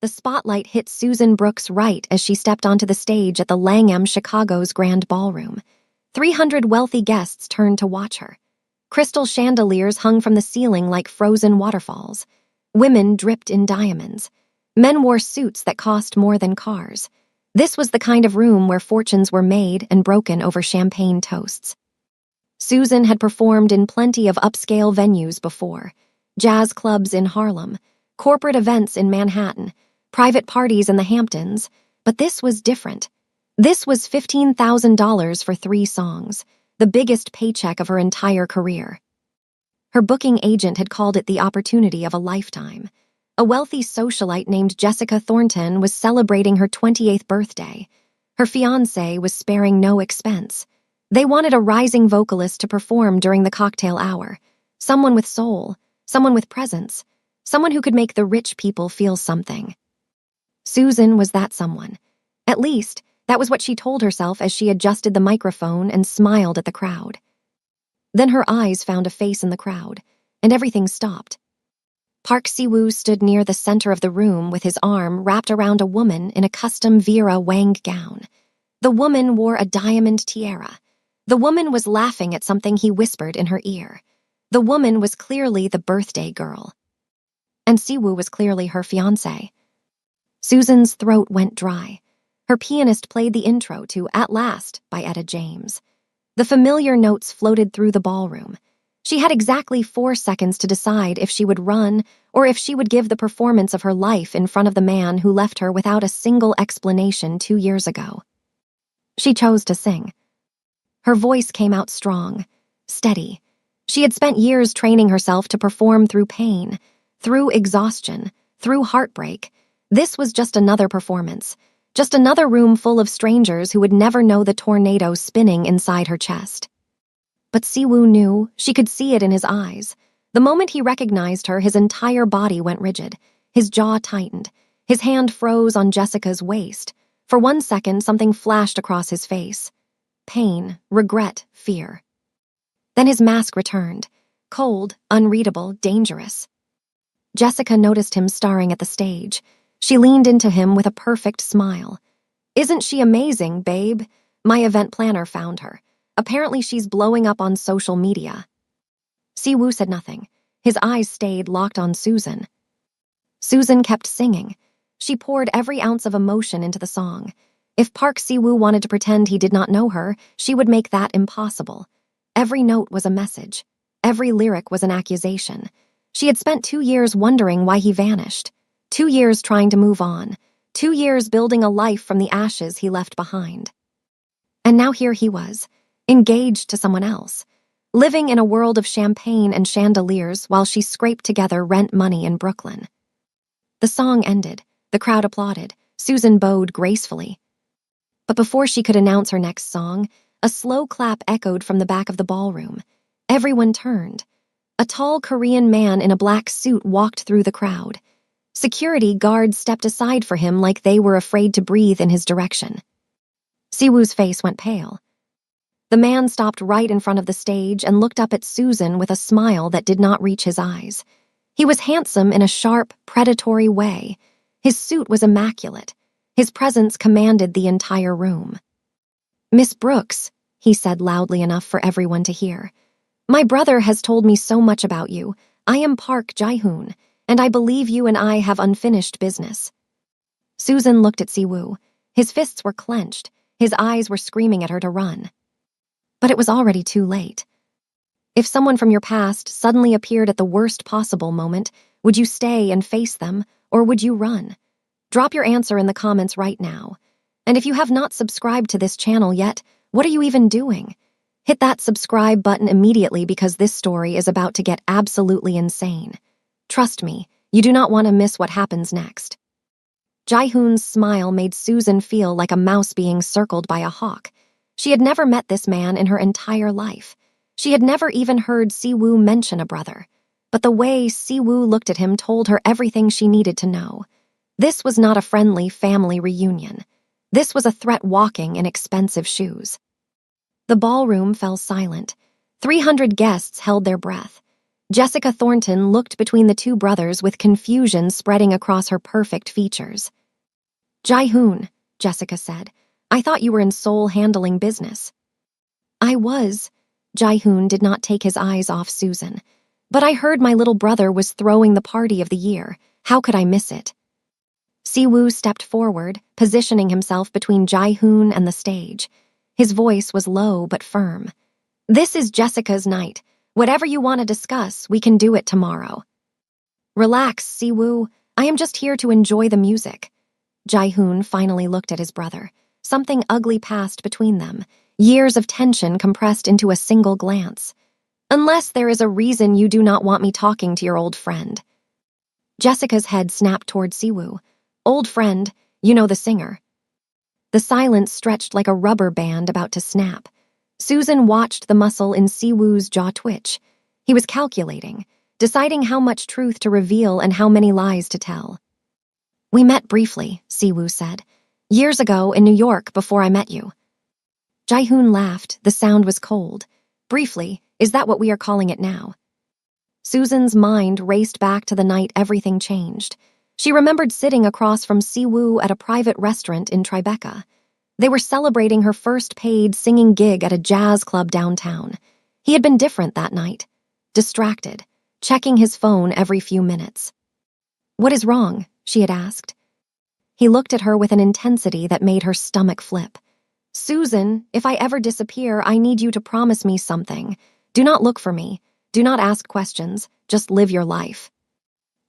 The spotlight hit Susan Brooks right as she stepped onto the stage at the Langham Chicago's Grand Ballroom. 300 wealthy guests turned to watch her. Crystal chandeliers hung from the ceiling like frozen waterfalls. Women dripped in diamonds. Men wore suits that cost more than cars. This was the kind of room where fortunes were made and broken over champagne toasts. Susan had performed in plenty of upscale venues before. Jazz clubs in Harlem, corporate events in Manhattan, private parties in the Hamptons, but this was different. This was $15,000 for 3 songs, the biggest paycheck of her entire career. Her booking agent had called it the opportunity of a lifetime. A wealthy socialite named Jessica Thornton was celebrating her 28th birthday. Her fiancé was sparing no expense. They wanted a rising vocalist to perform during the cocktail hour, someone with soul, someone with presence, someone who could make the rich people feel something. Susan was that someone. At least, that was what she told herself as she adjusted the microphone and smiled at the crowd. Then her eyes found a face in the crowd, and everything stopped. Park Si-woo stood near the center of the room with his arm wrapped around a woman in a custom Vera Wang gown. The woman wore a diamond tiara. The woman was laughing at something he whispered in her ear. The woman was clearly the birthday girl. And Si-woo was clearly her fiancé. Susan's throat went dry. Her pianist played the intro to At Last by Etta James. The familiar notes floated through the ballroom. She had exactly 4 seconds to decide if she would run or if she would give the performance of her life in front of the man who left her without a single explanation 2 years ago. She chose to sing. Her voice came out strong, steady. She had spent years training herself to perform through pain, through exhaustion, through heartbreak. This was just another performance, just another room full of strangers who would never know the tornado spinning inside her chest. But Si-woo knew, she could see it in his eyes. The moment he recognized her, his entire body went rigid. His jaw tightened. His hand froze on Jessica's waist. For 1 second, something flashed across his face. Pain, regret, fear. Then his mask returned. Cold, unreadable, dangerous. Jessica noticed him staring at the stage. She leaned into him with a perfect smile. "Isn't she amazing, babe? My event planner found her. Apparently she's blowing up on social media." Si-woo said nothing. His eyes stayed locked on Susan. Susan kept singing. She poured every ounce of emotion into the song. If Park Si-woo wanted to pretend he did not know her, she would make that impossible. Every note was a message. Every lyric was an accusation. She had spent 2 years wondering why he vanished. 2 years trying to move on. 2 years building a life from the ashes he left behind. And now here he was, engaged to someone else, living in a world of champagne and chandeliers while she scraped together rent money in Brooklyn. The song ended. The crowd applauded. Susan bowed gracefully. But before she could announce her next song, a slow clap echoed from the back of the ballroom. Everyone turned. A tall Korean man in a black suit walked through the crowd. Security guards stepped aside for him like they were afraid to breathe in his direction. Si-woo's face went pale. The man stopped right in front of the stage and looked up at Susan with a smile that did not reach his eyes. He was handsome in a sharp, predatory way. His suit was immaculate. His presence commanded the entire room. "Miss Brooks," he said loudly enough for everyone to hear, "my brother has told me so much about you. I am Park Jae-hoon, and I believe you and I have unfinished business." Susan looked at Si-woo. His fists were clenched. His eyes were screaming at her to run. But it was already too late. If someone from your past suddenly appeared at the worst possible moment, would you stay and face them, or would you run? Drop your answer in the comments right now. And if you have not subscribed to this channel yet, what are you even doing? Hit that subscribe button immediately because this story is about to get absolutely insane. Trust me, you do not want to miss what happens next. Jae-hoon's smile made Susan feel like a mouse being circled by a hawk. She had never met this man in her entire life. She had never even heard Si-woo mention a brother. But the way Si-woo looked at him told her everything she needed to know. This was not a friendly family reunion. This was a threat walking in expensive shoes. The ballroom fell silent. 300 guests held their breath. Jessica Thornton looked between the two brothers with confusion spreading across her perfect features. "Jae-hoon," Jessica said, "I thought you were in soul handling business." "I was." Jae-hoon did not take his eyes off Susan. "But I heard my little brother was throwing the party of the year. How could I miss it?" Siwoo stepped forward, positioning himself between Jae-hoon and the stage. His voice was low but firm. "This is Jessica's night. Whatever you want to discuss, we can do it tomorrow." "Relax, Siwoo. I am just here to enjoy the music." Jae-hoon finally looked at his brother. Something ugly passed between them, years of tension compressed into a single glance. "Unless there is a reason you do not want me talking to your old friend." Jessica's head snapped toward Siwoo. "Old friend, you know the singer." The silence stretched like a rubber band about to snap. Susan watched the muscle in Siwoo's jaw twitch. He was calculating, deciding how much truth to reveal and how many lies to tell. "We met briefly," Siwoo said. "Years ago in New York before I met you." Jae-hoon laughed. The sound was cold. "Briefly, is that what we are calling it now?" Susan's mind raced back to the night everything changed. She remembered sitting across from Siwoo at a private restaurant in Tribeca. They were celebrating her first paid singing gig at a jazz club downtown. He had been different that night. Distracted, checking his phone every few minutes. "What is wrong?" she had asked. He looked at her with an intensity that made her stomach flip. "Susan, if I ever disappear, I need you to promise me something. Do not look for me. Do not ask questions. Just live your life."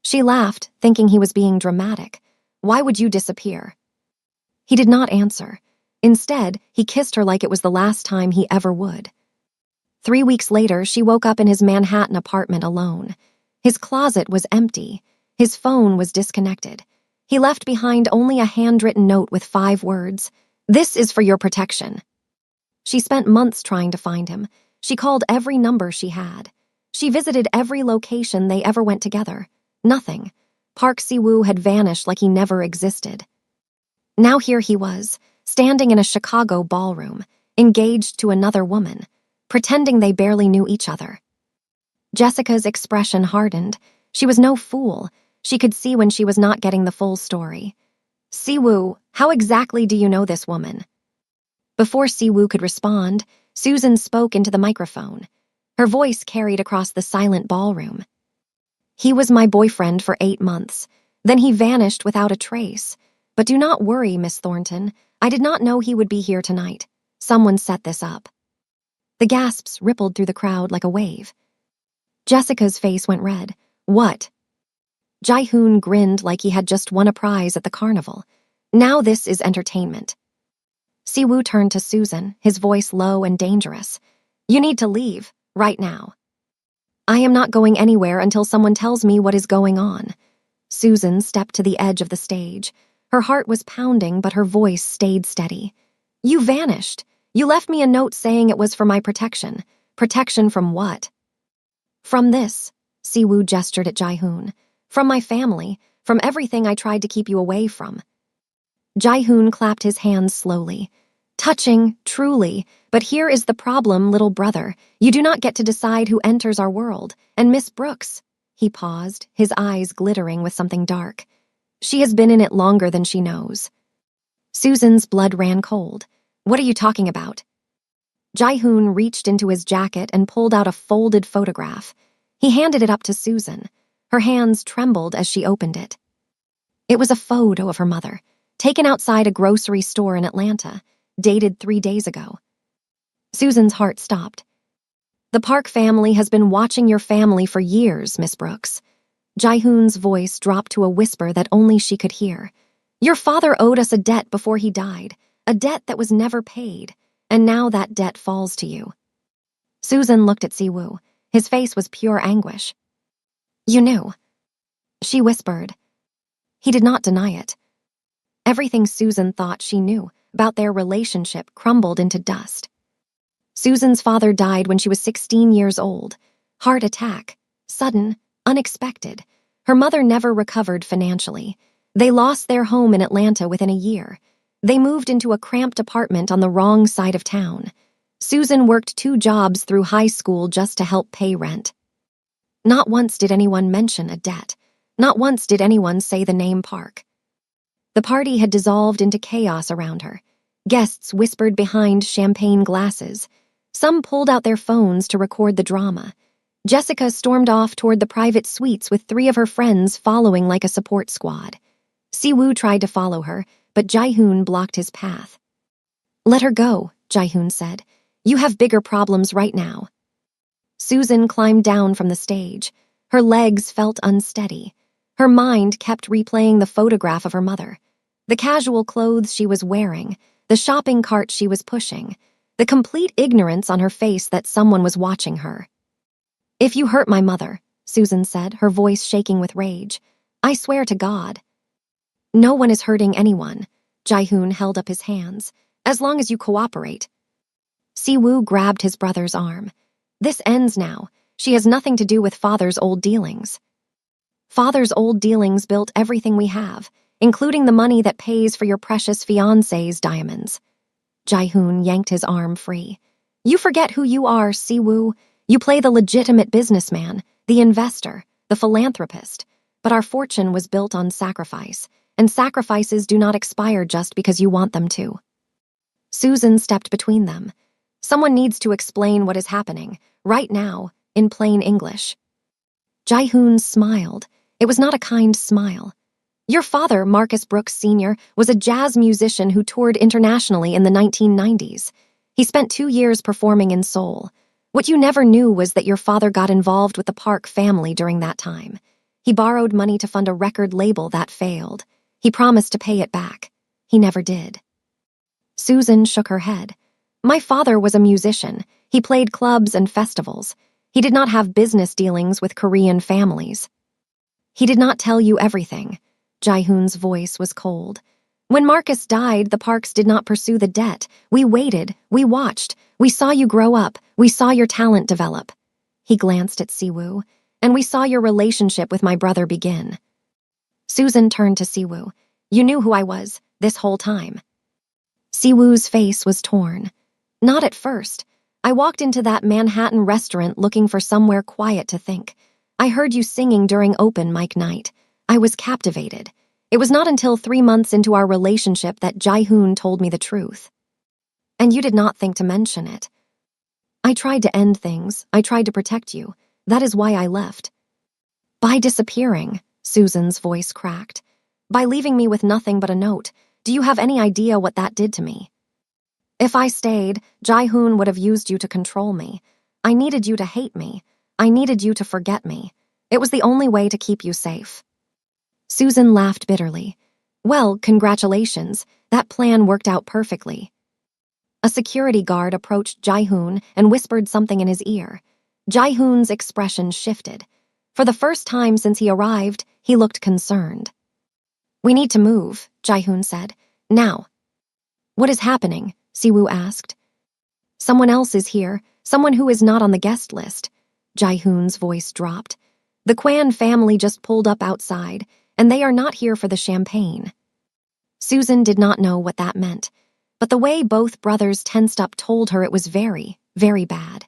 She laughed, thinking he was being dramatic. "Why would you disappear?" He did not answer. Instead, he kissed her like it was the last time he ever would. 3 weeks later, she woke up in his Manhattan apartment alone. His closet was empty. His phone was disconnected. He left behind only a handwritten note with 5 words. "This is for your protection." She spent months trying to find him. She called every number she had. She visited every location they ever went together. Nothing. Park Siwoo had vanished like he never existed. Now here he was, standing in a Chicago ballroom, engaged to another woman, pretending they barely knew each other. Jessica's expression hardened. She was no fool. She could see when she was not getting the full story. "Siwoo, how exactly do you know this woman?" Before Siwoo could respond, Susan spoke into the microphone. Her voice carried across the silent ballroom. "He was my boyfriend for 8 months. Then he vanished without a trace. But do not worry, Miss Thornton. I did not know he would be here tonight. Someone set this up." The gasps rippled through the crowd like a wave. Jessica's face went red. "What?" Jae-hoon grinned like he had just won a prize at the carnival. "Now this is entertainment." Siwoo turned to Susan, his voice low and dangerous. "You need to leave, right now." "I am not going anywhere until someone tells me what is going on." Susan stepped to the edge of the stage. Her heart was pounding, but her voice stayed steady. "You vanished. You left me a note saying it was for my protection. Protection from what?" "From this," Siwoo gestured at Jae-hoon. "From my family, from everything I tried to keep you away from." Jae-hoon clapped his hands slowly. "Touching, truly, but here is the problem, little brother. You do not get to decide who enters our world. And Miss Brooks," he paused, his eyes glittering with something dark. "She has been in it longer than she knows." Susan's blood ran cold. "What are you talking about?" Jae-hoon reached into his jacket and pulled out a folded photograph. He handed it up to Susan. Her hands trembled as she opened it. It was a photo of her mother, taken outside a grocery store in Atlanta, dated 3 days ago. Susan's heart stopped. "The Park family has been watching your family for years, Miss Brooks." Jae-hoon's voice dropped to a whisper that only she could hear. "Your father owed us a debt before he died, a debt that was never paid, and now that debt falls to you." Susan looked at Siwoo. His face was pure anguish. "You knew," she whispered. He did not deny it. Everything Susan thought she knew about their relationship crumbled into dust. Susan's father died when she was 16 years old. Heart attack. Sudden, unexpected. Her mother never recovered financially. They lost their home in Atlanta within a year. They moved into a cramped apartment on the wrong side of town. Susan worked 2 jobs through high school just to help pay rent. Not once did anyone mention a debt. Not once did anyone say the name Park. The party had dissolved into chaos around her. Guests whispered behind champagne glasses. Some pulled out their phones to record the drama. Jessica stormed off toward the private suites with 3 of her friends following like a support squad. Siwoo tried to follow her, but Jae-hoon blocked his path. "Let her go," Jae-hoon said. "You have bigger problems right now." Susan climbed down from the stage. Her legs felt unsteady. Her mind kept replaying the photograph of her mother. The casual clothes she was wearing, the shopping cart she was pushing, the complete ignorance on her face that someone was watching her. "If you hurt my mother," Susan said, her voice shaking with rage, "I swear to God." "No one is hurting anyone." Jae-hoon held up his hands. "As long as you cooperate." Siwoo grabbed his brother's arm. "This ends now. She has nothing to do with Father's old dealings." "Father's old dealings built everything we have, including the money that pays for your precious fiancé's diamonds." Jae-hoon yanked his arm free. "You forget who you are, Siwoo. You play the legitimate businessman, the investor, the philanthropist. But our fortune was built on sacrifice, and sacrifices do not expire just because you want them to." Susan stepped between them. "Someone needs to explain what is happening, right now, in plain English." Jae-hoon smiled. It was not a kind smile. "Your father, Marcus Brooks Sr., was a jazz musician who toured internationally in the 1990s. He spent 2 years performing in Seoul. What you never knew was that your father got involved with the Park family during that time. He borrowed money to fund a record label that failed. He promised to pay it back. He never did." Susan shook her head. "My father was a musician. He played clubs and festivals. He did not have business dealings with Korean families." "He did not tell you everything." Jae-hoon's voice was cold. "When Marcus died, the Parks did not pursue the debt. We waited. We watched. We saw you grow up. We saw your talent develop." He glanced at Siwoo. "And we saw your relationship with my brother begin." Susan turned to Siwoo. "You knew who I was, this whole time." Siwoo's face was torn. "Not at first. I walked into that Manhattan restaurant looking for somewhere quiet to think. I heard you singing during open mic night. I was captivated. It was not until 3 months into our relationship that Jae-hoon told me the truth. And you did not think to mention it. I tried to end things. I tried to protect you. That is why I left." "By disappearing," Susan's voice cracked. "By leaving me with nothing but a note. Do you have any idea what that did to me? If I stayed, Jae-hoon would have used you to control me. I needed you to hate me. I needed you to forget me. It was the only way to keep you safe." Susan laughed bitterly. "Well, congratulations. That plan worked out perfectly." A security guard approached Jae-hoon and whispered something in his ear. Jae-hoon's expression shifted. For the first time since he arrived, he looked concerned. "We need to move," Jae-hoon said. "Now." "What is happening?" Siwoo asked. "Someone else is here, someone who is not on the guest list." Jae-hoon's voice dropped. "The Kwan family just pulled up outside, and they are not here for the champagne." Susan did not know what that meant, but the way both brothers tensed up told her it was very, very bad.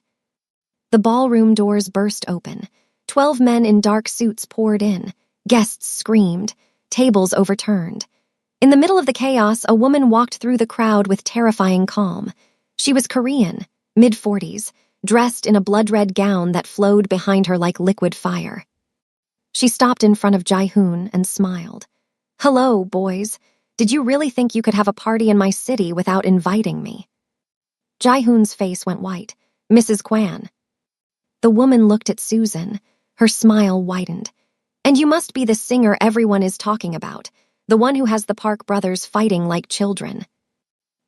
The ballroom doors burst open. 12 men in dark suits poured in. Guests screamed. Tables overturned. In the middle of the chaos, a woman walked through the crowd with terrifying calm. She was Korean, mid-40s, dressed in a blood-red gown that flowed behind her like liquid fire. She stopped in front of Jae-hoon and smiled. "Hello, boys. Did you really think you could have a party in my city without inviting me?" Jae-hoon's face went white. "Mrs. Kwan." The woman looked at Susan. Her smile widened. "And you must be the singer everyone is talking about, the one who has the Park brothers fighting like children."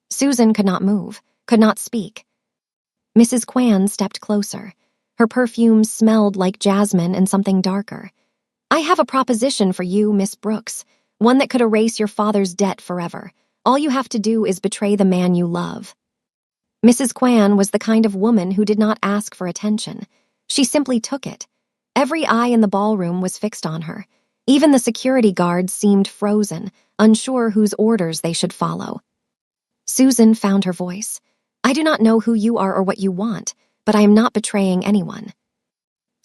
Susan could not move, could not speak. Mrs. Kwan stepped closer. Her perfume smelled like jasmine and something darker. "I have a proposition for you, Miss Brooks, one that could erase your father's debt forever. All you have to do is betray the man you love." Mrs. Kwan was the kind of woman who did not ask for attention. She simply took it. Every eye in the ballroom was fixed on her. Even the security guards seemed frozen, unsure whose orders they should follow. Susan found her voice. "I do not know who you are or what you want, but I am not betraying anyone."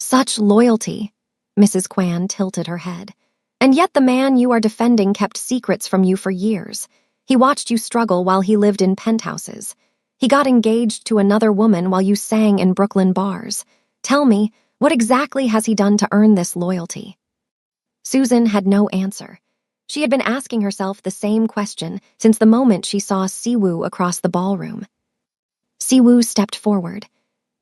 Such loyalty. Mrs. Kwan tilted her head. And yet the man you are defending kept secrets from you for years. He watched you struggle while he lived in penthouses. He got engaged to another woman while you sang in Brooklyn bars. Tell me, what exactly has he done to earn this loyalty? Susan had no answer. She had been asking herself the same question since the moment she saw Siwoo across the ballroom. Siwoo stepped forward.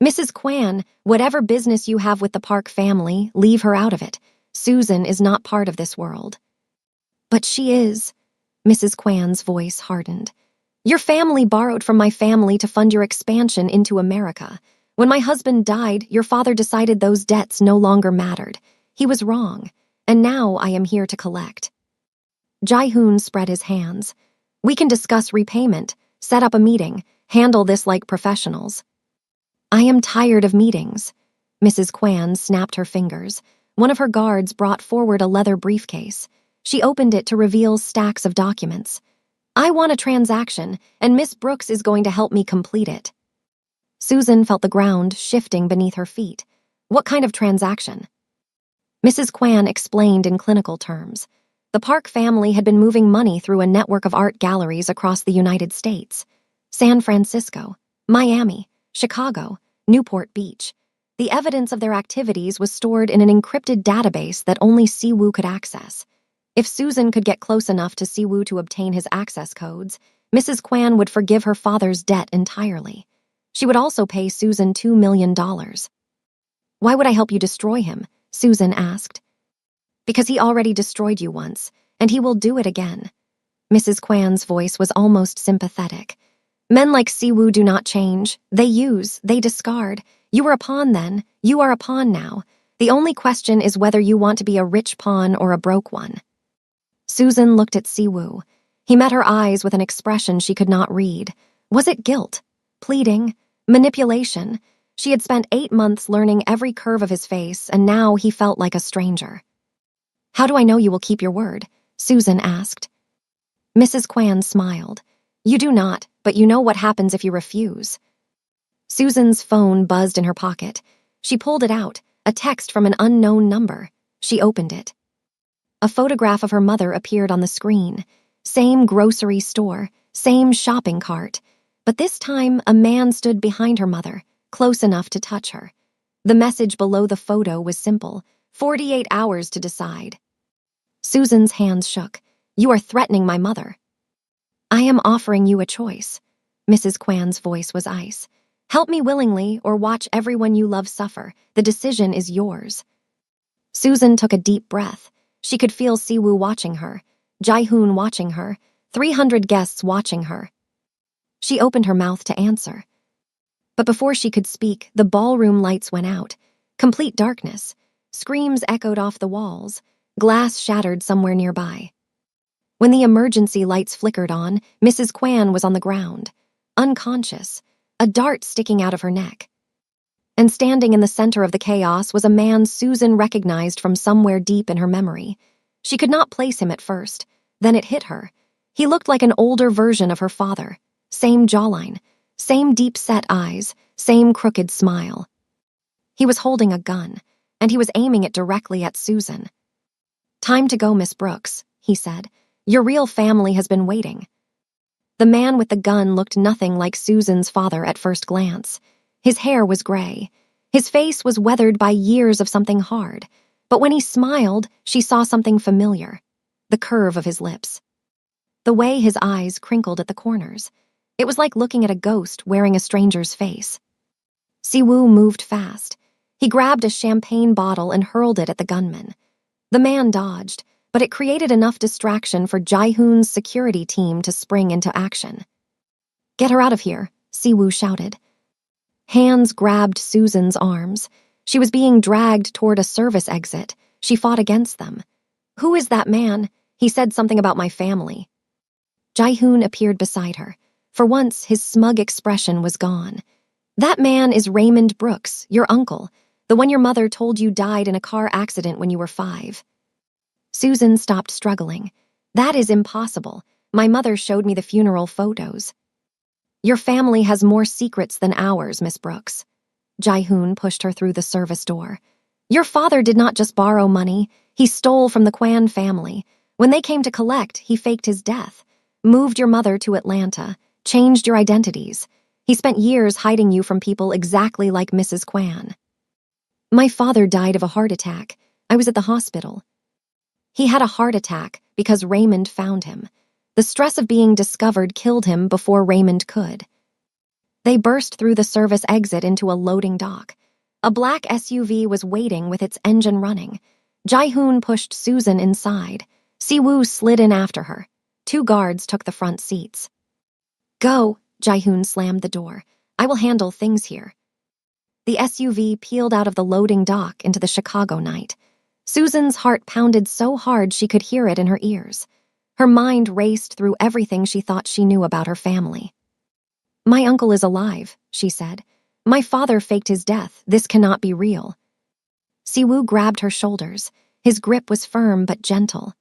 Mrs. Kwan, whatever business you have with the Park family, leave her out of it. Susan is not part of this world. But she is. Mrs. Kwan's voice hardened. Your family borrowed from my family to fund your expansion into America. When my husband died, your father decided those debts no longer mattered. He was wrong, and now I am here to collect. Jae-hoon spread his hands. We can discuss repayment, set up a meeting, handle this like professionals. I am tired of meetings. Mrs. Kwan snapped her fingers. One of her guards brought forward a leather briefcase. She opened it to reveal stacks of documents. I want a transaction, and Miss Brooks is going to help me complete it. Susan felt the ground shifting beneath her feet. What kind of transaction? Mrs. Kwan explained in clinical terms. The Park family had been moving money through a network of art galleries across the United States. San Francisco, Miami, Chicago, Newport Beach. The evidence of their activities was stored in an encrypted database that only Siwoo could access. If Susan could get close enough to Siwoo to obtain his access codes, Mrs. Kwan would forgive her father's debt entirely. She would also pay Susan $2 million. Why would I help you destroy him? Susan asked. Because he already destroyed you once, and he will do it again. Mrs. Kwan's voice was almost sympathetic. Men like Siwoo do not change. They use, they discard. You were a pawn then, you are a pawn now. The only question is whether you want to be a rich pawn or a broke one. Susan looked at Siwoo. He met her eyes with an expression she could not read. Was it guilt? Pleading? Manipulation? She had spent 8 months learning every curve of his face, and now he felt like a stranger. How do I know you will keep your word? Susan asked. Mrs. Kwan smiled. You do not, but you know what happens if you refuse. Susan's phone buzzed in her pocket. She pulled it out, a text from an unknown number. She opened it. A photograph of her mother appeared on the screen. Same grocery store, same shopping cart. But this time, a man stood behind her mother, close enough to touch her. The message below the photo was simple, 48 hours to decide. Susan's hands shook. You are threatening my mother. I am offering you a choice. Mrs. Kwan's voice was ice. Help me willingly or watch everyone you love suffer. The decision is yours. Susan took a deep breath. She could feel Siwoo watching her, Jae-hoon watching her, 300 guests watching her. She opened her mouth to answer. But before she could speak, the ballroom lights went out. Complete darkness. Screams echoed off the walls. Glass shattered somewhere nearby. When the emergency lights flickered on, Mrs. Kwan was on the ground, unconscious, a dart sticking out of her neck. And standing in the center of the chaos was a man Susan recognized from somewhere deep in her memory. She could not place him at first. Then it hit her. He looked like an older version of her father. Same jawline, same deep-set eyes, same crooked smile. He was holding a gun, and he was aiming it directly at Susan. Time to go, Miss Brooks, he said. Your real family has been waiting. The man with the gun looked nothing like Susan's father at first glance. His hair was gray. His face was weathered by years of something hard. But when he smiled, she saw something familiar. The curve of his lips. The way his eyes crinkled at the corners. It was like looking at a ghost wearing a stranger's face. Siwoo moved fast. He grabbed a champagne bottle and hurled it at the gunman. The man dodged, but it created enough distraction for Jae-hoon's security team to spring into action. Get her out of here, Siwoo shouted. Hands grabbed Susan's arms. She was being dragged toward a service exit. She fought against them. Who is that man? He said something about my family. Jae-hoon appeared beside her. For once, his smug expression was gone. That man is Raymond Brooks, your uncle, the one your mother told you died in a car accident when you were 5. Susan stopped struggling. That is impossible. My mother showed me the funeral photos. Your family has more secrets than ours, Miss Brooks. Jae-hoon pushed her through the service door. Your father did not just borrow money, he stole from the Kwan family. When they came to collect, he faked his death, moved your mother to Atlanta, changed your identities. He spent years hiding you from people exactly like Mrs. Kwan. My father died of a heart attack. I was at the hospital. He had a heart attack because Raymond found him. The stress of being discovered killed him before Raymond could. They burst through the service exit into a loading dock. A black SUV was waiting with its engine running. Jae-hoon pushed Susan inside. Si-woo slid in after her. 2 guards took the front seats. Go, Jae-hoon slammed the door. I will handle things here. The SUV peeled out of the loading dock into the Chicago night. Susan's heart pounded so hard she could hear it in her ears. Her mind raced through everything she thought she knew about her family. My uncle is alive, she said. My father faked his death. This cannot be real. Si-woo grabbed her shoulders. His grip was firm but gentle.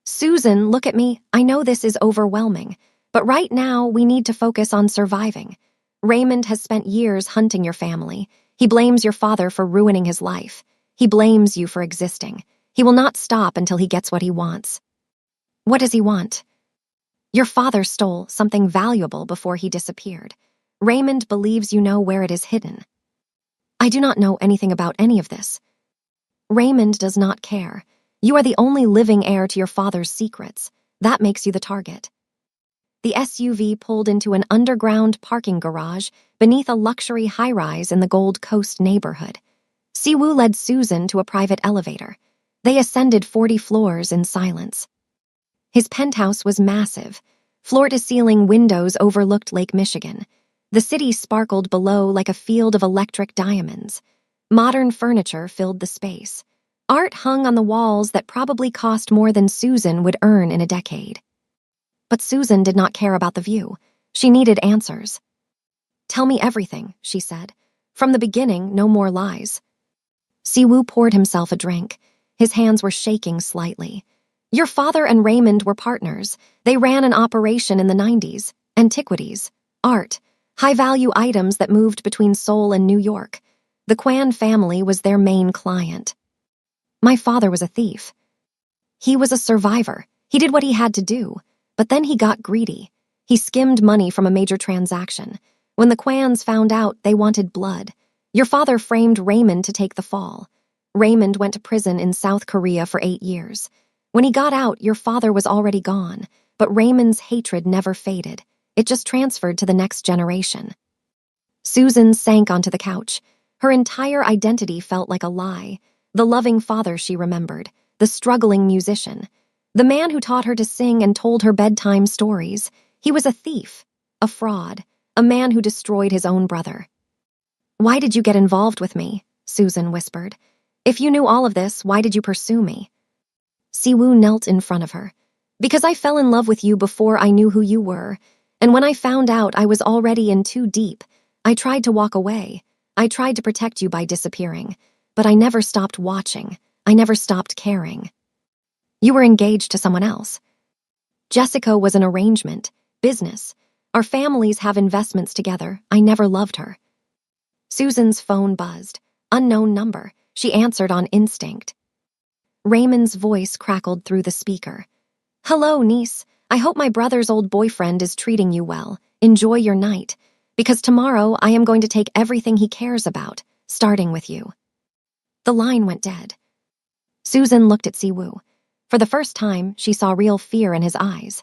Susan, look at me. I know this is overwhelming, but right now we need to focus on surviving. Raymond has spent years hunting your family. He blames your father for ruining his life. He blames you for existing. He will not stop until he gets what he wants. What does he want? Your father stole something valuable before he disappeared. Raymond believes you know where it is hidden. I do not know anything about any of this. Raymond does not care. You are the only living heir to your father's secrets. That makes you the target. The SUV pulled into an underground parking garage beneath a luxury high-rise in the Gold Coast neighborhood. Si-woo led Susan to a private elevator. They ascended 40 floors in silence. His penthouse was massive. Floor-to-ceiling windows overlooked Lake Michigan. The city sparkled below like a field of electric diamonds. Modern furniture filled the space. Art hung on the walls that probably cost more than Susan would earn in a decade. But Susan did not care about the view. She needed answers. Tell me everything, she said. From the beginning, no more lies. Si-woo poured himself a drink. His hands were shaking slightly. Your father and Raymond were partners. They ran an operation in the 90s. Antiquities, art, high-value items that moved between Seoul and New York. The Kwan family was their main client. My father was a thief. He was a survivor. He did what he had to do. But then he got greedy. He skimmed money from a major transaction. When the Kwans found out, they wanted blood. Your father framed Raymond to take the fall. Raymond went to prison in South Korea for 8 years. When he got out, your father was already gone, but Raymond's hatred never faded. It just transferred to the next generation. Susan sank onto the couch. Her entire identity felt like a lie. The loving father she remembered, the struggling musician, the man who taught her to sing and told her bedtime stories. He was a thief, a fraud, a man who destroyed his own brother. Why did you get involved with me? Susan whispered. If you knew all of this, why did you pursue me? Si-woo knelt in front of her. Because I fell in love with you before I knew who you were, and when I found out I was already in too deep, I tried to walk away. I tried to protect you by disappearing, but I never stopped watching. I never stopped caring. You were engaged to someone else. Jessica was an arrangement, business. Our families have investments together. I never loved her. Susan's phone buzzed. Unknown number. She answered on instinct. Raymond's voice crackled through the speaker. Hello, niece. I hope my brother's old boyfriend is treating you well. Enjoy your night. Because tomorrow I am going to take everything he cares about, starting with you. The line went dead. Susan looked at Si-woo. For the first time, she saw real fear in his eyes.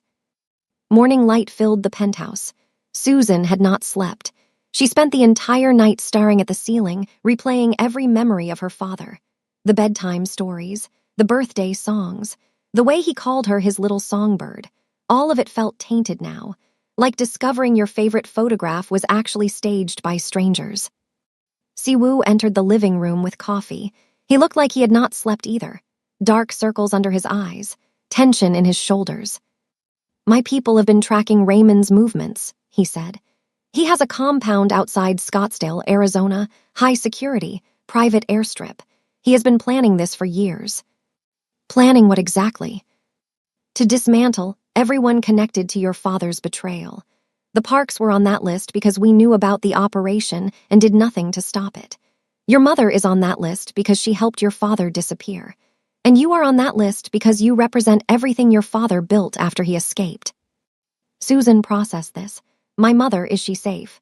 Morning light filled the penthouse. Susan had not slept. She spent the entire night staring at the ceiling, replaying every memory of her father. The bedtime stories, the birthday songs, the way he called her his little songbird. All of it felt tainted now, like discovering your favorite photograph was actually staged by strangers. Si-woo entered the living room with coffee. He looked like he had not slept either. Dark circles under his eyes, tension in his shoulders. My people have been tracking Raymond's movements, he said. He has a compound outside Scottsdale, Arizona, high security, private airstrip. He has been planning this for years. Planning what exactly? To dismantle everyone connected to your father's betrayal. The parks were on that list because we knew about the operation and did nothing to stop it. Your mother is on that list because she helped your father disappear. And you are on that list because you represent everything your father built after he escaped. Susan processed this. My mother, is she safe?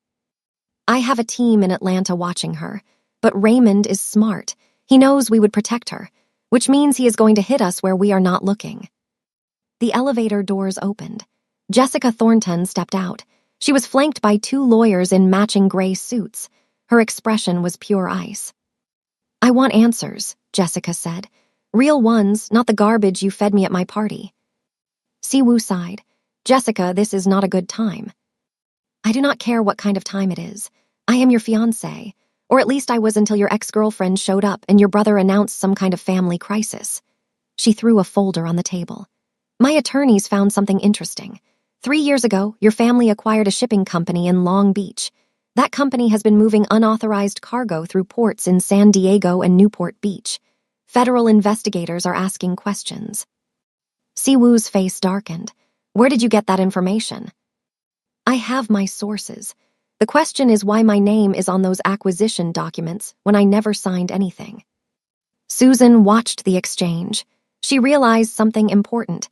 I have a team in Atlanta watching her, but Raymond is smart. He knows we would protect her, which means he is going to hit us where we are not looking. The elevator doors opened. Jessica Thornton stepped out. She was flanked by 2 lawyers in matching gray suits. Her expression was pure ice. I want answers, Jessica said. Real ones, not the garbage you fed me at my party. Siwoo sighed. Jessica, this is not a good time. I do not care what kind of time it is. I am your fiancé. Or at least I was until your ex-girlfriend showed up and your brother announced some kind of family crisis. She threw a folder on the table. My attorneys found something interesting. 3 years ago, your family acquired a shipping company in Long Beach. That company has been moving unauthorized cargo through ports in San Diego and Newport Beach. Federal investigators are asking questions. Siwoo's face darkened. Where did you get that information? I have my sources. The question is why my name is on those acquisition documents when I never signed anything. Susan watched the exchange. She realized something important.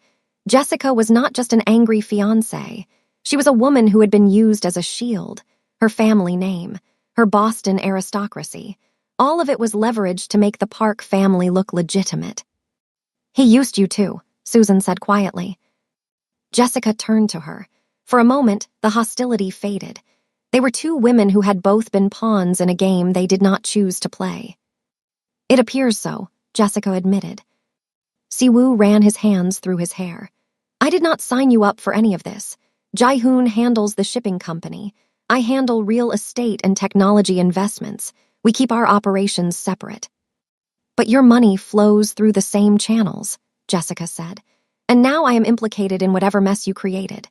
Jessica was not just an angry fiancée. She was a woman who had been used as a shield. Her family name, her Boston aristocracy, all of it was leveraged to make the Park family look legitimate. He used you too, Susan said quietly. Jessica turned to her. For a moment, the hostility faded. They were 2 women who had both been pawns in a game they did not choose to play. It appears so, Jessica admitted. Siwoo ran his hands through his hair. I did not sign you up for any of this. Jae-hoon handles the shipping company. I handle real estate and technology investments. We keep our operations separate. But your money flows through the same channels, Jessica said. And now I am implicated in whatever mess you created.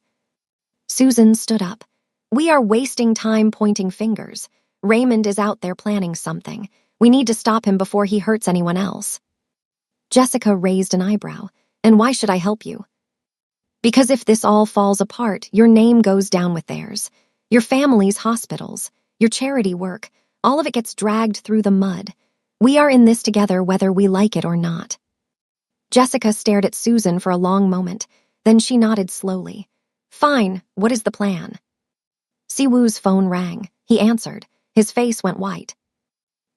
Susan stood up. We are wasting time pointing fingers. Raymond is out there planning something. We need to stop him before he hurts anyone else. Jessica raised an eyebrow. And why should I help you? Because if this all falls apart, your name goes down with theirs. Your family's hospitals, your charity work, all of it gets dragged through the mud. We are in this together whether we like it or not. Jessica stared at Susan for a long moment. Then she nodded slowly. Fine, what is the plan? Siwoo's phone rang. He answered. His face went white.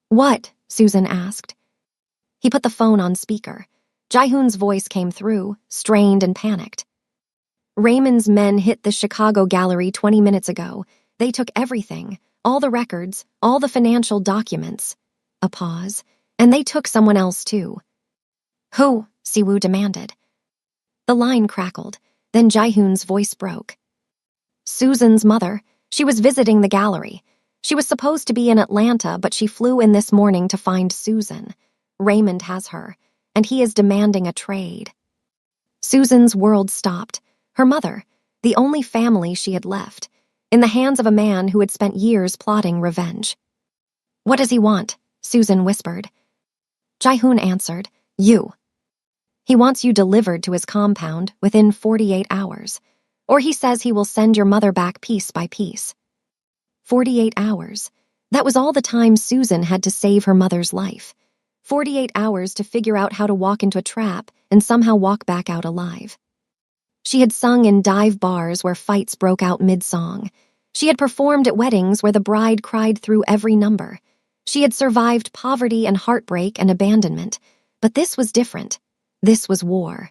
What? Susan asked. He put the phone on speaker. Jae-hoon's voice came through, strained and panicked. Raymond's men hit the Chicago gallery 20 minutes ago. They took everything, all the records, all the financial documents. A pause. And they took someone else too. Who? Siwoo demanded. The line crackled. Then Jae-hoon's voice broke. Susan's mother. She was visiting the gallery. She was supposed to be in Atlanta, but she flew in this morning to find Susan. Raymond has her, and he is demanding a trade. Susan's world stopped. Her mother, the only family she had left, in the hands of a man who had spent years plotting revenge. What does he want? Susan whispered. Jae-hoon answered, You. He wants you delivered to his compound within 48 hours. Or he says he will send your mother back piece by piece. 48 hours. That was all the time Susan had to save her mother's life. 48 hours to figure out how to walk into a trap and somehow walk back out alive. She had sung in dive bars where fights broke out mid-song. She had performed at weddings where the bride cried through every number. She had survived poverty and heartbreak and abandonment. But this was different. This was war.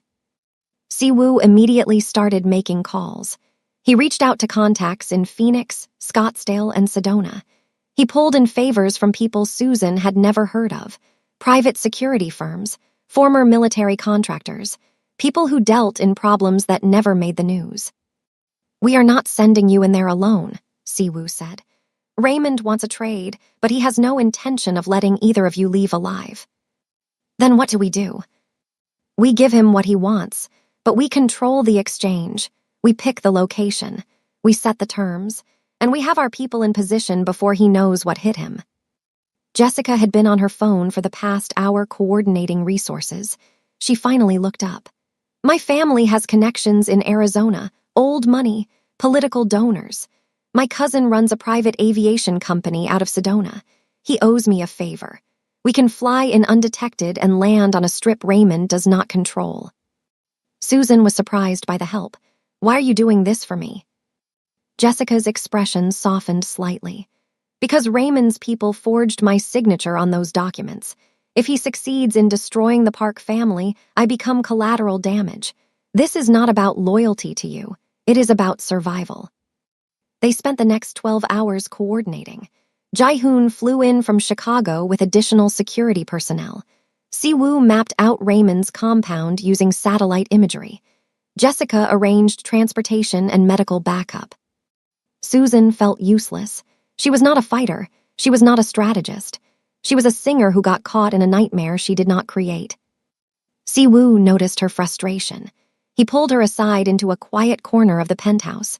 Siwoo immediately started making calls. He reached out to contacts in Phoenix, Scottsdale, and Sedona. He pulled in favors from people Susan had never heard of, private security firms, former military contractors, people who dealt in problems that never made the news. We are not sending you in there alone, Siwoo said. Raymond wants a trade, but he has no intention of letting either of you leave alive. Then what do we do? We give him what he wants, but we control the exchange. We pick the location. We set the terms. And we have our people in position before he knows what hit him. Jessica had been on her phone for the past hour coordinating resources. She finally looked up. My family has connections in Arizona, old money, political donors. My cousin runs a private aviation company out of Sedona. He owes me a favor. We can fly in undetected and land on a strip Raymond does not control. Susan was surprised by the help. Why are you doing this for me? Jessica's expression softened slightly. Because Raymond's people forged my signature on those documents. If he succeeds in destroying the Park family, I become collateral damage. This is not about loyalty to you. It is about survival. They spent the next 12 hours coordinating. Jae-hoon flew in from Chicago with additional security personnel. Si-woo mapped out Raymond's compound using satellite imagery. Jessica arranged transportation and medical backup. Susan felt useless. She was not a fighter. She was not a strategist. She was a singer who got caught in a nightmare she did not create. Si-woo noticed her frustration. He pulled her aside into a quiet corner of the penthouse.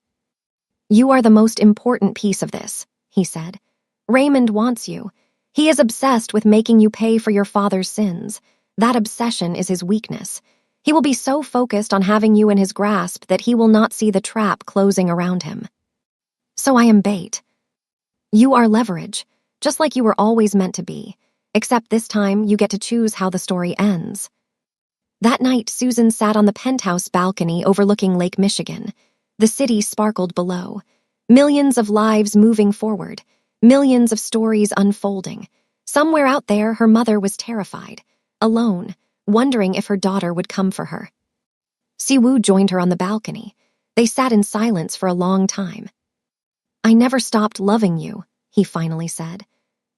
You are the most important piece of this, he said. Raymond wants you. He is obsessed with making you pay for your father's sins. That obsession is his weakness. He will be so focused on having you in his grasp that he will not see the trap closing around him. So I am bait. You are leverage, just like you were always meant to be, except this time you get to choose how the story ends. That night, Susan sat on the penthouse balcony overlooking Lake Michigan. The city sparkled below. Millions of lives moving forward. Millions of stories unfolding. Somewhere out there, her mother was terrified, alone, wondering if her daughter would come for her. Si-woo joined her on the balcony. They sat in silence for a long time. I never stopped loving you, he finally said.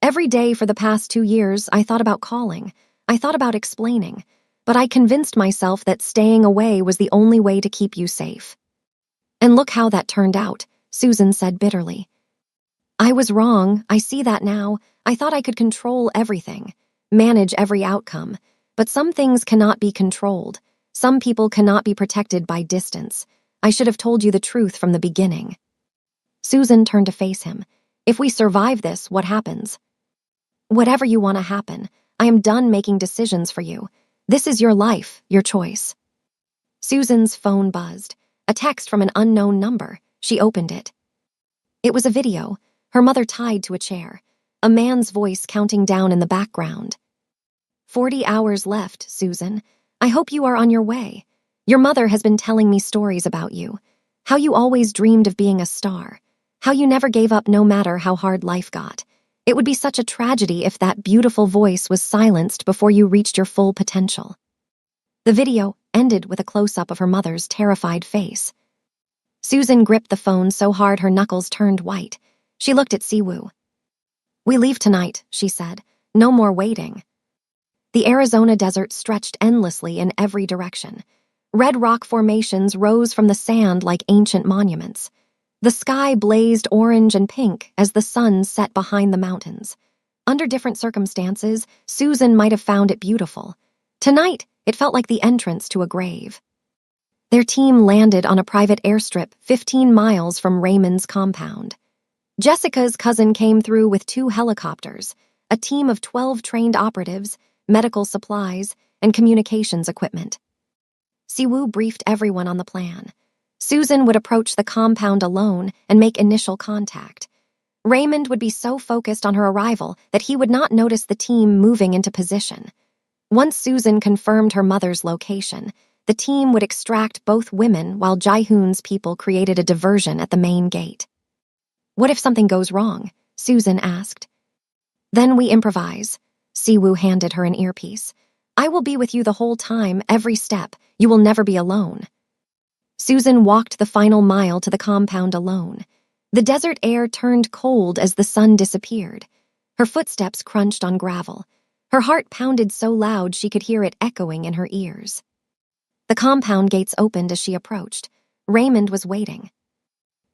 Every day for the past 2 years, I thought about calling. I thought about explaining. But I convinced myself that staying away was the only way to keep you safe. And look how that turned out, Susan said bitterly. I was wrong, I see that now. I thought I could control everything, manage every outcome. But some things cannot be controlled. Some people cannot be protected by distance. I should have told you the truth from the beginning. Susan turned to face him. If we survive this, what happens? Whatever you want to happen, I am done making decisions for you. This is your life, your choice. Susan's phone buzzed. A text from an unknown number. She opened it. It was a video, her mother tied to a chair, a man's voice counting down in the background. 40 hours left, Susan. I hope you are on your way. Your mother has been telling me stories about you, how you always dreamed of being a star, how you never gave up no matter how hard life got. It would be such a tragedy if that beautiful voice was silenced before you reached your full potential. The video ended with a close-up of her mother's terrified face. Susan gripped the phone so hard her knuckles turned white. She looked at Si-woo. We leave tonight, she said. No more waiting. The Arizona desert stretched endlessly in every direction. Red rock formations rose from the sand like ancient monuments. The sky blazed orange and pink as the sun set behind the mountains. Under different circumstances, Susan might have found it beautiful. Tonight, it felt like the entrance to a grave. Their team landed on a private airstrip 15 miles from Raymond's compound. Jessica's cousin came through with 2 helicopters, a team of 12 trained operatives, medical supplies, and communications equipment. Si-woo briefed everyone on the plan. Susan would approach the compound alone and make initial contact. Raymond would be so focused on her arrival that he would not notice the team moving into position. Once Susan confirmed her mother's location, the team would extract both women while Jae-hoon's people created a diversion at the main gate. What if something goes wrong? Susan asked. Then we improvise. Si-woo handed her an earpiece. I will be with you the whole time, every step. You will never be alone. Susan walked the final mile to the compound alone. The desert air turned cold as the sun disappeared. Her footsteps crunched on gravel. Her heart pounded so loud she could hear it echoing in her ears. The compound gates opened as she approached. Raymond was waiting.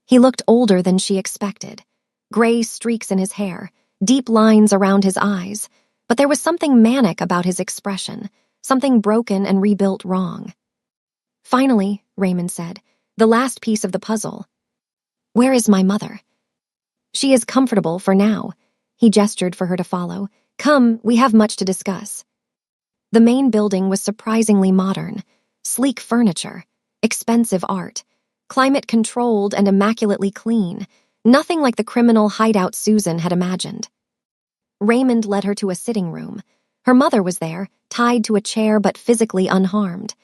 He looked older than she expected. Gray streaks in his hair, deep lines around his eyes, but there was something manic about his expression, something broken and rebuilt wrong. Finally, Raymond said, the last piece of the puzzle. Where is my mother? She is comfortable for now. He gestured for her to follow. Come, we have much to discuss. The main building was surprisingly modern. Sleek furniture, expensive art, climate-controlled and immaculately clean, nothing like the criminal hideout Susan had imagined. Raymond led her to a sitting room. Her mother was there, tied to a chair but physically unharmed.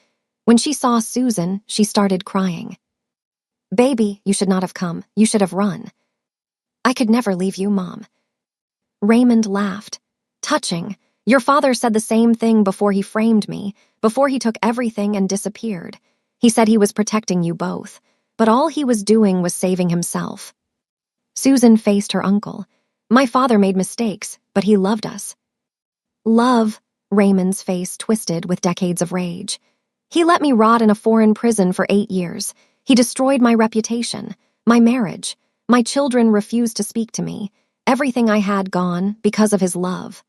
When she saw Susan, she started crying. "Baby, you should not have come. You should have run." "I could never leave you, Mom." Raymond laughed. "Touching. Your father said the same thing before he framed me, before he took everything and disappeared. He said he was protecting you both, but all he was doing was saving himself." Susan faced her uncle. "My father made mistakes, but he loved us." "Love," Raymond's face twisted with decades of rage. "He let me rot in a foreign prison for 8 years. He destroyed my reputation, my marriage. My children refused to speak to me. Everything I had gone because of his love."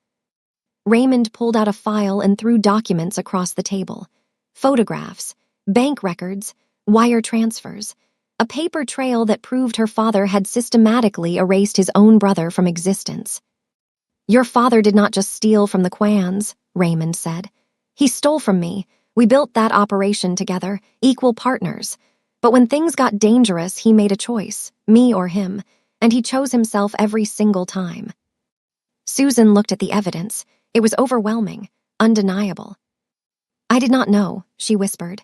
Raymond pulled out a file and threw documents across the table. Photographs, bank records, wire transfers. A paper trail that proved her father had systematically erased his own brother from existence. "Your father did not just steal from the Quans," Raymond said. "He stole from me. We built that operation together, equal partners. But when things got dangerous, he made a choice, me or him, and he chose himself every single time." Susan looked at the evidence. It was overwhelming, undeniable. "I did not know," she whispered.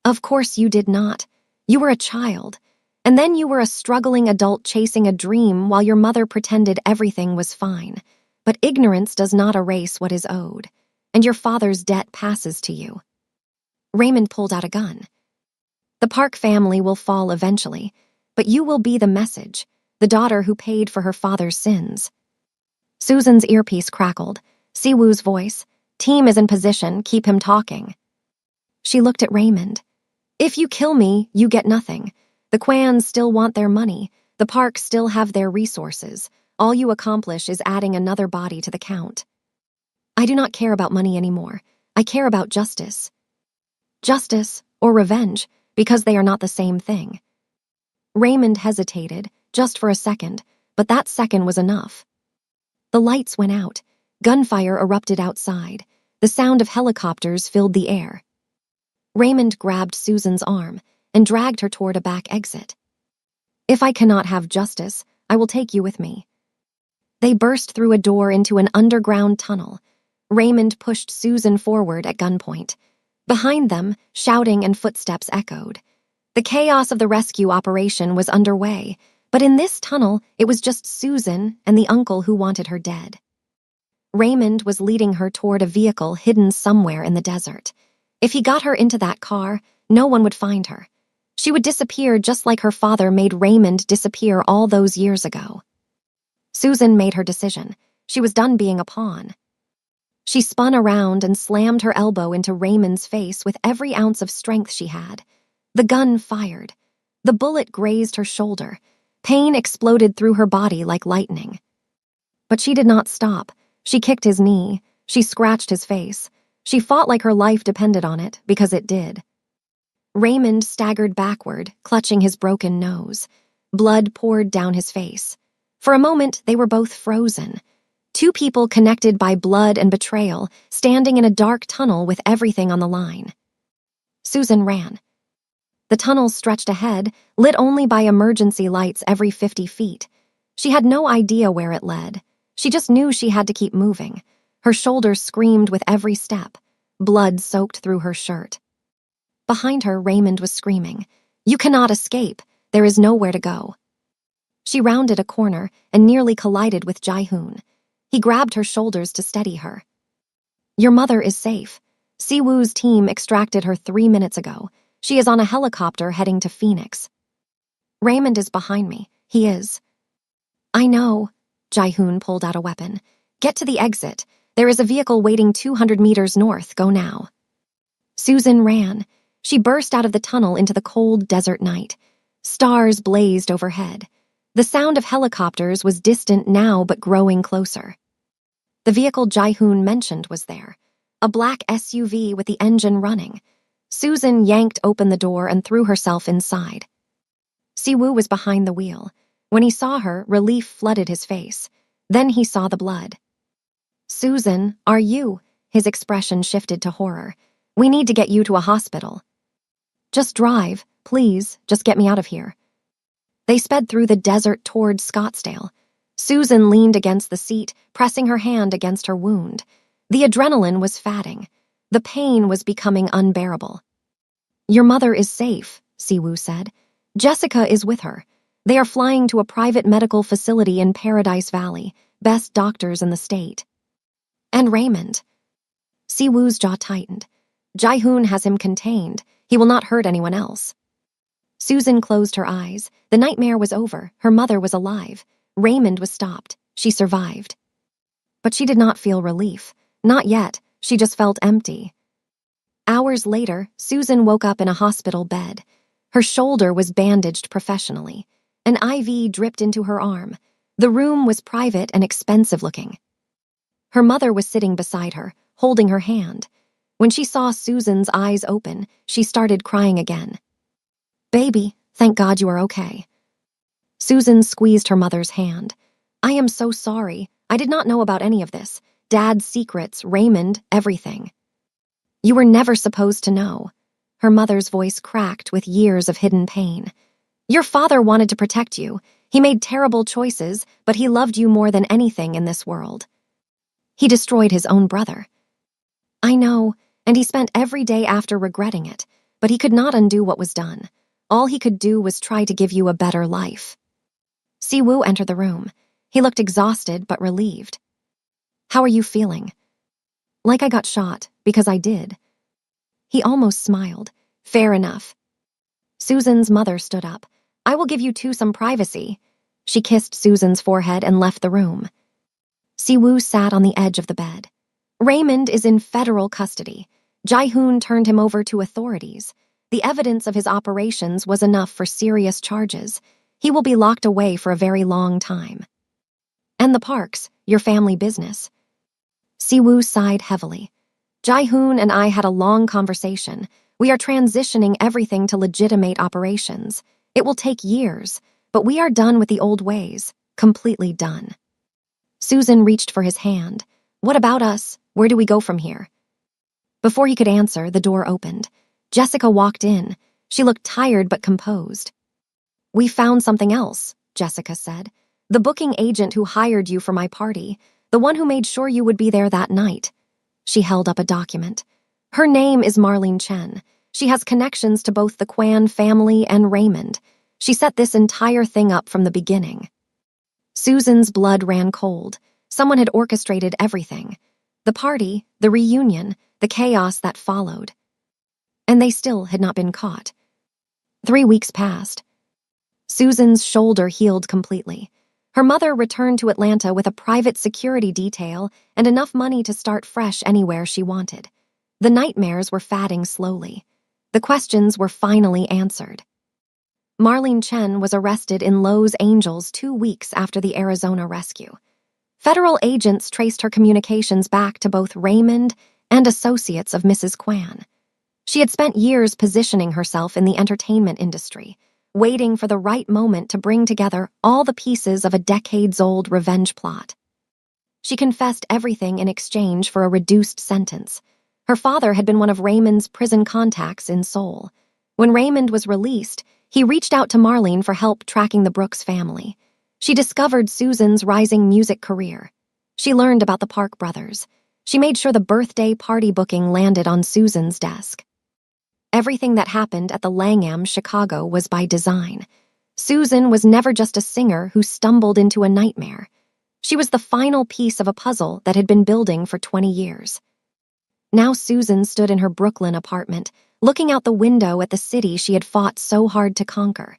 "Of course you did not. You were a child. And then you were a struggling adult chasing a dream while your mother pretended everything was fine. But ignorance does not erase what is owed, and your father's debt passes to you." Raymond pulled out a gun. "The Park family will fall eventually, but you will be the message, the daughter who paid for her father's sins." Susan's earpiece crackled. Siwoo's voice, "Team is in position, keep him talking." She looked at Raymond. "If you kill me, you get nothing. The Quans still want their money. The Parks still have their resources. All you accomplish is adding another body to the count." "I do not care about money anymore. I care about justice." "Justice or revenge, because they are not the same thing." Raymond hesitated, just for a second, but that second was enough. The lights went out. Gunfire erupted outside. The sound of helicopters filled the air. Raymond grabbed Susan's arm and dragged her toward a back exit. "If I cannot have justice, I will take you with me." They burst through a door into an underground tunnel. Raymond pushed Susan forward at gunpoint. Behind them, shouting and footsteps echoed. The chaos of the rescue operation was underway, but in this tunnel, it was just Susan and the uncle who wanted her dead. Raymond was leading her toward a vehicle hidden somewhere in the desert. If he got her into that car, no one would find her. She would disappear just like her father made Raymond disappear all those years ago. Susan made her decision. She was done being a pawn. She spun around and slammed her elbow into Raymond's face with every ounce of strength she had. The gun fired. The bullet grazed her shoulder. Pain exploded through her body like lightning. But she did not stop. She kicked his knee. She scratched his face. She fought like her life depended on it, because it did. Raymond staggered backward, clutching his broken nose. Blood poured down his face. For a moment, they were both frozen. Two people connected by blood and betrayal, standing in a dark tunnel with everything on the line. Susan ran. The tunnel stretched ahead, lit only by emergency lights every 50 feet. She had no idea where it led. She just knew she had to keep moving. Her shoulders screamed with every step. Blood soaked through her shirt. Behind her, Raymond was screaming, "You cannot escape. There is nowhere to go." She rounded a corner and nearly collided with Jae-hoon. He grabbed her shoulders to steady her. "Your mother is safe. Siwoo's team extracted her 3 minutes ago. She is on a helicopter heading to Phoenix." "Raymond is behind me. He is." "I know." Jae-hoon pulled out a weapon. "Get to the exit. There is a vehicle waiting 200 meters north. Go now." Susan ran. She burst out of the tunnel into the cold desert night. Stars blazed overhead. The sound of helicopters was distant now but growing closer. The vehicle Jae-hoon mentioned was there. A black SUV with the engine running. Susan yanked open the door and threw herself inside. Siwoo was behind the wheel. When he saw her, relief flooded his face. Then he saw the blood. "Susan, are you?" His expression shifted to horror. "We need to get you to a hospital." "Just drive, please. Just get me out of here." They sped through the desert toward Scottsdale. Susan leaned against the seat, pressing her hand against her wound. The adrenaline was fatting. The pain was becoming unbearable. "Your mother is safe," Siwoo said. "Jessica is with her. They are flying to a private medical facility in Paradise Valley, best doctors in the state." "And Raymond?" Siwoo's jaw tightened. "Jaehoon has him contained. He will not hurt anyone else." Susan closed her eyes. The nightmare was over. Her mother was alive. Raymond was stopped. She survived. But she did not feel relief. Not yet. She just felt empty. Hours later, Susan woke up in a hospital bed. Her shoulder was bandaged professionally. An IV dripped into her arm. The room was private and expensive-looking. Her mother was sitting beside her, holding her hand. When she saw Susan's eyes open, she started crying again. "Baby, thank God you are okay." Susan squeezed her mother's hand. "I am so sorry. I did not know about any of this. Dad's secrets, Raymond, everything." "You were never supposed to know." Her mother's voice cracked with years of hidden pain. "Your father wanted to protect you. He made terrible choices, but he loved you more than anything in this world. He destroyed his own brother." "I know, and he spent every day after regretting it, but he could not undo what was done. All he could do was try to give you a better life." Siwoo entered the room. He looked exhausted but relieved. "How are you feeling?" "Like I got shot, because I did." He almost smiled. "Fair enough." Susan's mother stood up. "I will give you two some privacy." She kissed Susan's forehead and left the room. Siwoo sat on the edge of the bed. "Raymond is in federal custody. Jaehoon turned him over to authorities. The evidence of his operations was enough for serious charges. He will be locked away for a very long time." "And the parks, your family business." Siwoo sighed heavily. "Jaehoon and I had a long conversation. We are transitioning everything to legitimate operations. It will take years, but we are done with the old ways, completely done." Susan reached for his hand. "What about us? Where do we go from here?" Before he could answer, the door opened. Jessica walked in. She looked tired but composed. "We found something else," Jessica said. "The booking agent who hired you for my party, the one who made sure you would be there that night." She held up a document. "Her name is Marlene Chen. She has connections to both the Kwan family and Raymond. She set this entire thing up from the beginning." Susan's blood ran cold. Someone had orchestrated everything. The party, the reunion, the chaos that followed. And they still had not been caught. 3 weeks passed. Susan's shoulder healed completely. Her mother returned to Atlanta with a private security detail and enough money to start fresh anywhere she wanted. The nightmares were fading slowly. The questions were finally answered. Marlene Chen was arrested in Los Angeles 2 weeks after the Arizona rescue. Federal agents traced her communications back to both Raymond and associates of Mrs. Kwan. She had spent years positioning herself in the entertainment industry, waiting for the right moment to bring together all the pieces of a decades-old revenge plot. She confessed everything in exchange for a reduced sentence. Her father had been one of Raymond's prison contacts in Seoul. When Raymond was released, he reached out to Marlene for help tracking the Brooks family. She discovered Susan's rising music career. She learned about the Park brothers. She made sure the birthday party booking landed on Susan's desk. Everything that happened at the Langham, Chicago, was by design. Susan was never just a singer who stumbled into a nightmare. She was the final piece of a puzzle that had been building for 20 years. Now Susan stood in her Brooklyn apartment, looking out the window at the city she had fought so hard to conquer.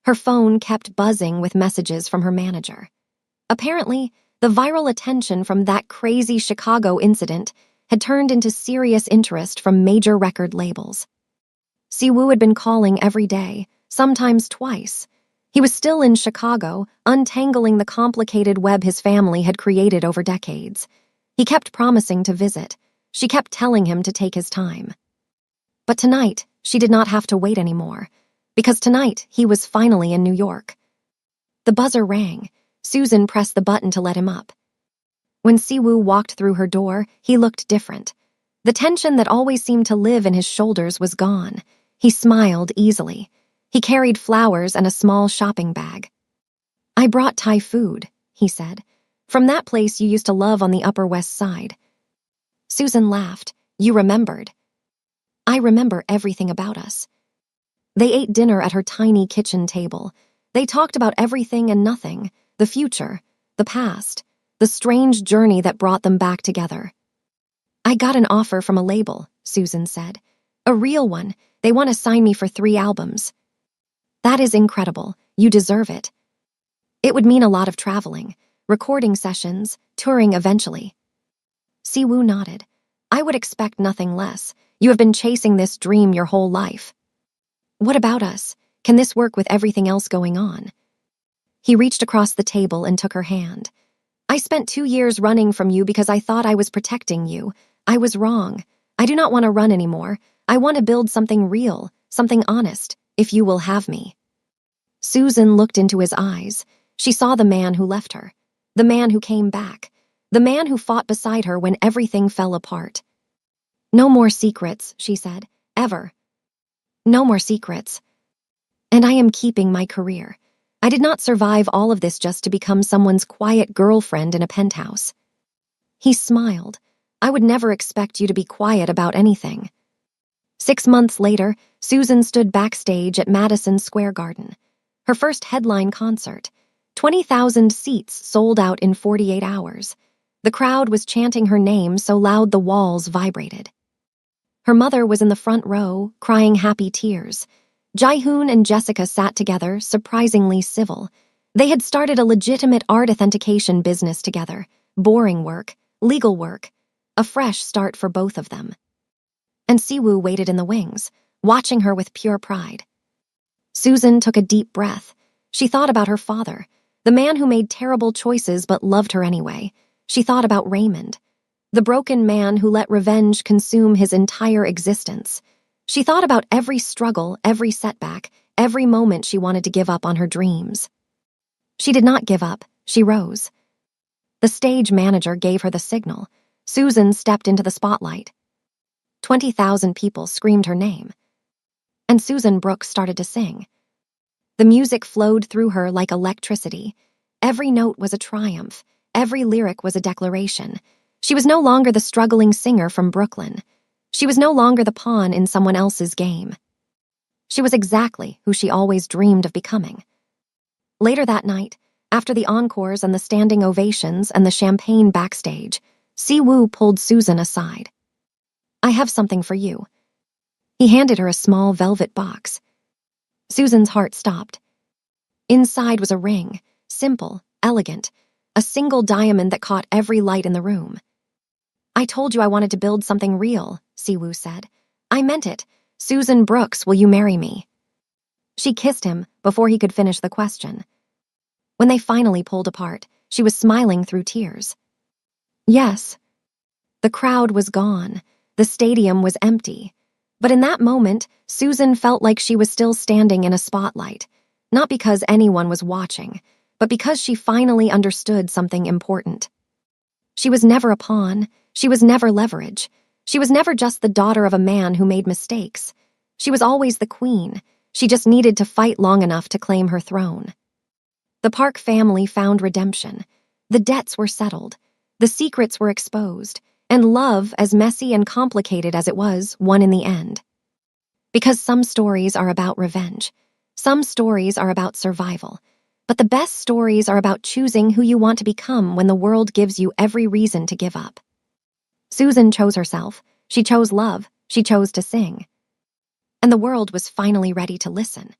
Her phone kept buzzing with messages from her manager. Apparently, the viral attention from that crazy Chicago incident had turned into serious interest from major record labels. Siwoo had been calling every day, sometimes twice. He was still in Chicago, untangling the complicated web his family had created over decades. He kept promising to visit. She kept telling him to take his time. But tonight, she did not have to wait anymore, because tonight he was finally in New York. The buzzer rang. Susan pressed the button to let him up. When Siwoo walked through her door, he looked different. The tension that always seemed to live in his shoulders was gone. He smiled easily. He carried flowers and a small shopping bag. "I brought Thai food," he said. "From that place you used to love on the Upper West Side." Susan laughed. "You remembered." "I remember everything about us." They ate dinner at her tiny kitchen table. They talked about everything and nothing, the future, the past, the strange journey that brought them back together. "I got an offer from a label," Susan said. "A real one. They want to sign me for 3 albums." "That is incredible. You deserve it." "It would mean a lot of traveling, recording sessions, touring eventually." Siwoo nodded. "I would expect nothing less. You have been chasing this dream your whole life." "What about us? Can this work with everything else going on?" He reached across the table and took her hand. "I spent 2 years running from you because I thought I was protecting you. I was wrong. I do not want to run anymore. I want to build something real, something honest, if you will have me." Susan looked into his eyes. She saw the man who left her, the man who came back, the man who fought beside her when everything fell apart. "No more secrets," she said. "Ever. No more secrets. And I am keeping my career. I did not survive all of this just to become someone's quiet girlfriend in a penthouse." He smiled. "I would never expect you to be quiet about anything." 6 months later, Susan stood backstage at Madison Square Garden. Her first headline concert. 20,000 seats sold out in 48 hours. The crowd was chanting her name so loud the walls vibrated. Her mother was in the front row, crying happy tears. Jaehoon and Jessica sat together, surprisingly civil. They had started a legitimate art authentication business together. Boring work, legal work. A fresh start for both of them. And Siwoo waited in the wings, watching her with pure pride. Susan took a deep breath. She thought about her father, the man who made terrible choices but loved her anyway. She thought about Raymond, the broken man who let revenge consume his entire existence. She thought about every struggle, every setback, every moment she wanted to give up on her dreams. She did not give up. She rose. The stage manager gave her the signal. Susan stepped into the spotlight. 20,000 people screamed her name. And Susan Brooks started to sing. The music flowed through her like electricity. Every note was a triumph. Every lyric was a declaration. She was no longer the struggling singer from Brooklyn. She was no longer the pawn in someone else's game. She was exactly who she always dreamed of becoming. Later that night, after the encores and the standing ovations and the champagne backstage, Siwoo pulled Susan aside. "I have something for you." He handed her a small velvet box. Susan's heart stopped. Inside was a ring, simple, elegant, a single diamond that caught every light in the room. "I told you I wanted to build something real," Siwoo said. "I meant it. Susan Brooks, will you marry me?" She kissed him before he could finish the question. When they finally pulled apart, she was smiling through tears. "Yes." The crowd was gone. The stadium was empty. But in that moment, Susan felt like she was still standing in a spotlight, not because anyone was watching, but because she finally understood something important. She was never a pawn. She was never leverage. She was never just the daughter of a man who made mistakes. She was always the queen. She just needed to fight long enough to claim her throne. The Park family found redemption. The debts were settled. The secrets were exposed. And love, as messy and complicated as it was, won in the end. Because some stories are about revenge. Some stories are about survival. But the best stories are about choosing who you want to become when the world gives you every reason to give up. Susan chose herself. She chose love. She chose to sing. And the world was finally ready to listen.